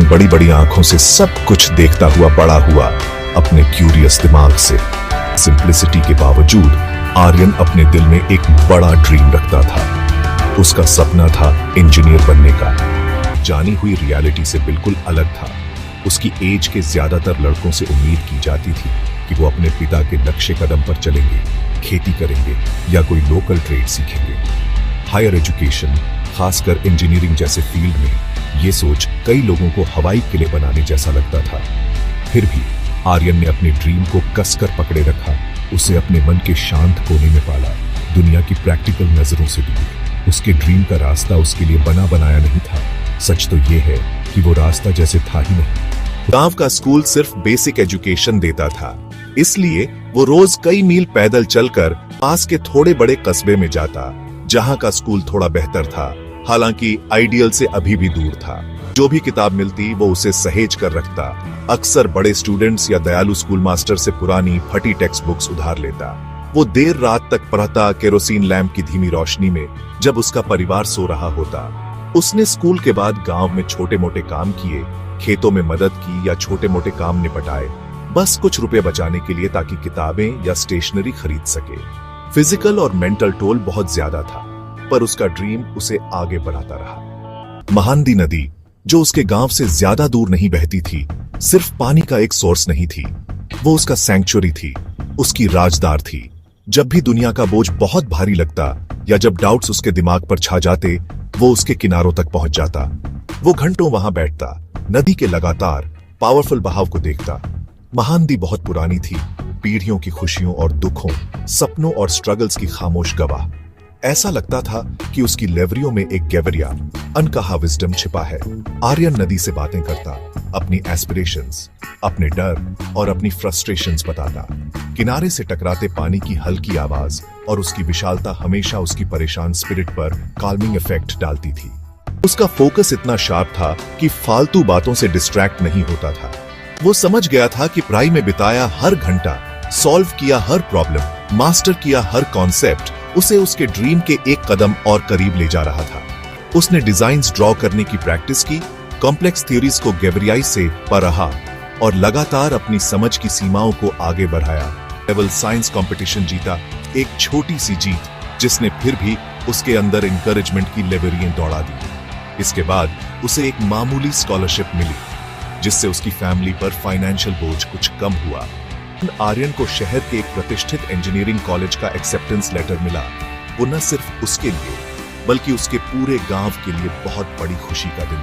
बड़ी बड़ी आंखों से सब कुछ देखता हुआ बड़ा हुआ, अपने क्यूरियस दिमाग से। सिंप्लिसिटी के बावजूद आर्यन अपने दिल में एक बड़ा ड्रीम रखता था। उसका सपना था इंजीनियर बनने का। जानी हुई रियलिटी से बिल्कुल अलग था। उसकी एज के ज्यादातर लड़कों से उम्मीद की जाती थी कि वो अपने पिता के नक्शे कदम पर चलेंगे, खेती करेंगे या कोई लोकल ट्रेड सीखेंगे। हायर एजुकेशन, खासकर इंजीनियरिंग जैसे फील्ड में, ये सोच कई लोगों को हवाई किले बनाने जैसा लगता था। फिर भी आर्यन ने अपने ड्रीम को कसकर पकड़े रखा। उसे अपने मन के शांत कोने में पाला, दुनिया की प्रैक्टिकल नजरों से दूर। उसके ड्रीम का रास्ता उसके लिए बना बनाया नहीं था। सच तो ये है कि वो रास्ता जैसे था ही नहीं। गांव का स्कूल सिर्फ बेसिक एजुकेशन देता था, इसलिए वो रोज कई मील पैदल चलकर पास के थोड़े बड़े कस्बे में जाता, जहां का स्कूल थोड़ा बेहतर था, हालांकि आइडियल से अभी भी दूर था। जो भी किताब मिलती वो उसे सहेज कर रखता। अक्सर बड़े स्टूडेंट्स या दयालु स्कूल मास्टर से पुरानी फटी टेक्स्ट बुक्स उधार लेता। वो देर रात तक पढ़ता, केरोसिन लैंप की धीमी रोशनी में, जब उसका परिवार सो रहा होता। उसने स्कूल के बाद गांव में छोटे मोटे काम किए, खेतों में मदद की या छोटे मोटे काम निपटाए, बस कुछ रुपए बचाने के लिए, ताकि किताबें या स्टेशनरी खरीद सके। फिजिकल और मेंटल टोल बहुत ज्यादा था, पर उसका ड्रीम उसे आगे बढ़ाता रहा। महानदी नदी, जो उसके गांव से ज्यादा दूर नहीं बहती थी, सिर्फ पानी का एक सोर्स नहीं थी, वो उसका सैंक्चुरी थी, उसकी राजदार थी। जब भी दुनिया का बोझ बहुत भारी लगता या जब डाउट्स उसके दिमाग पर छा जाते, वो उसके किनारों तक पहुंच जाता। वो घंटों वहां बैठता, नदी के लगातार पावरफुल बहाव को देखता। महानदी बहुत पुरानी थी, पीढ़ियों की खुशियों और दुखों, सपनों और स्ट्रगल्स की खामोश गवाह। ऐसा लगता था कि उसकी लेवरियों में एक गैवरिया, अनकहा विजडम छिपा है। आर्यन नदी से बातें करता, अपनी एस्पिरेशंस, अपने डर और अपनी फ्रस्ट्रेशंस बताता। किनारे से टकराते पानी की हल्की आवाज और उसकी विशालता हमेशा उसकी परेशान स्पिरिट पर काल्मिंग इफेक्ट डालती थी। उसका फोकस इतना शार्प था कि फालतू बातों से डिस्ट्रैक्ट नहीं होता था। वो समझ गया था कि पढ़ाई में बिताया हर घंटा, सॉल्व किया हर प्रॉब्लम, मास्टर किया हर कॉन्सेप्ट उसे उसके ड्रीम के एक कदम और करीब ले जा रहा था। उसने डिजाइन्स ड्रॉ करने की प्रैक्टिस की, कॉम्प्लेक्स थ्योरीज को गहराई से पढ़ा और लगातार अपनी समझ की सीमाओं को आगे बढ़ाया। लेवल साइंस कंपटीशन जीता, एक छोटी सी जीत जिसने फिर भी उसके अंदर इंकरेजमेंट की लेवरियें दौड़ा दी। इसके बाद उसे एक मामूली स्कॉलरशिप मिली, जिससे उसकी फैमिली पर फाइनेंशियल बोझ कुछ कम हुआ। आर्यन को शहर के एक प्रतिष्ठित इंजीनियरिंग कॉलेज का एक्सेप्टेंस लेटर मिला। वो न सिर्फ उसके लिए बल्कि उसके पूरे गांव के लिए बहुत बड़ी खुशी का दिन